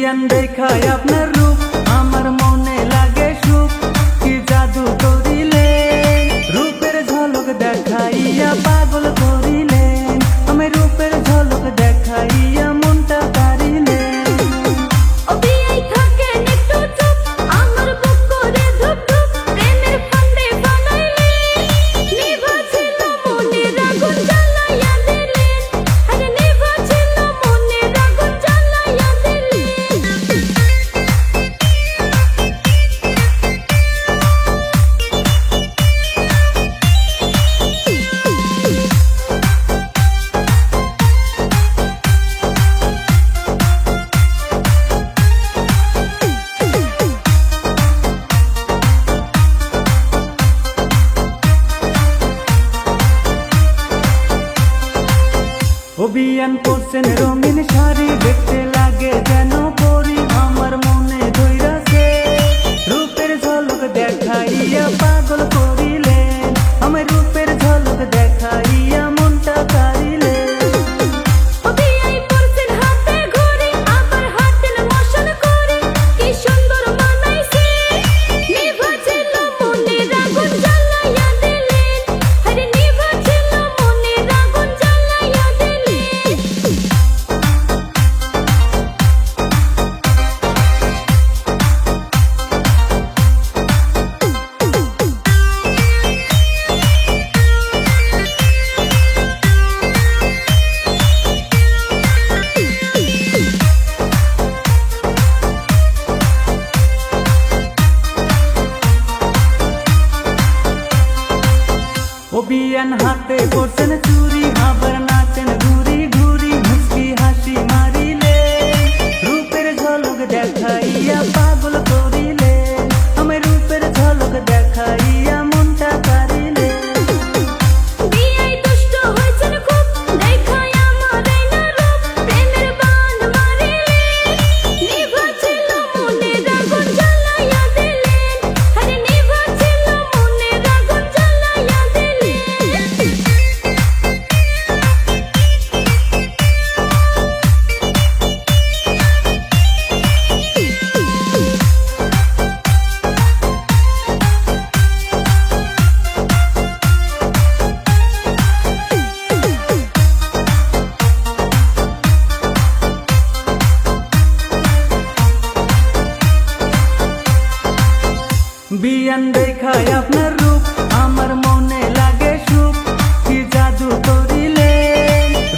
বিয়ান দেখায় আপনার রূপ আমার মনে লাগে সুখ কি জাদু করিলে রূপের ঝলক দেখাইয়া পাগল করিলে আমি রূপের ঝলক দেখাইয়া মনটা কারিলে বিয়ান পরছেন রঙিন শাড়ি দেখতে লাগে যেন পরি আমার মনে ধইরাছে রূপের ঝলক দেখাইয়া পাগল করিলেন আমি রূপের ঝলক দেখাইয়া মনটা কারিলেন বিয়ান হাতে পরছেন চুরি আবার নাচেন ঘুরি ঘুরি মুস্কি হাসি মারিলে রূপের ঝলক দেখাইয়া পাগল করিলে আমি রূপের ঝলক দেখাইয়া মনটা কারিলে বিয়ান দেখায় আপনার রূপ আমার মনে লাগে সুখ কি জাদু করিলে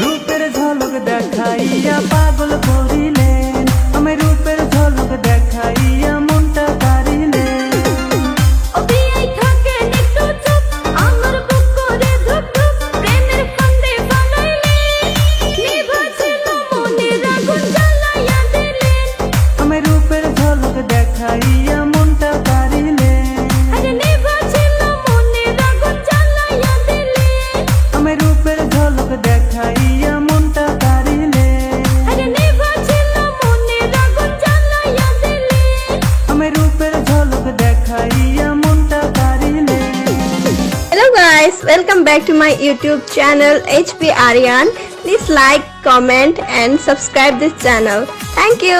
রূপের ঝলক দেখাইয়া পাগল করিলেন আমি রূপের ঝলক দেখাইয়া মনটা কারিলে আমি রূপের ঝলক দেখাইয়া মনটা কারিলে আমি রূপের ঝলক দেখাইয়া মনটা কারিলে আমি রূপের ঝলক দেখাইয়া মনটা কারিলে Hello guys, welcome back to my YouTube channel HP Aryan. Please like, comment and subscribe this channel. Thank you.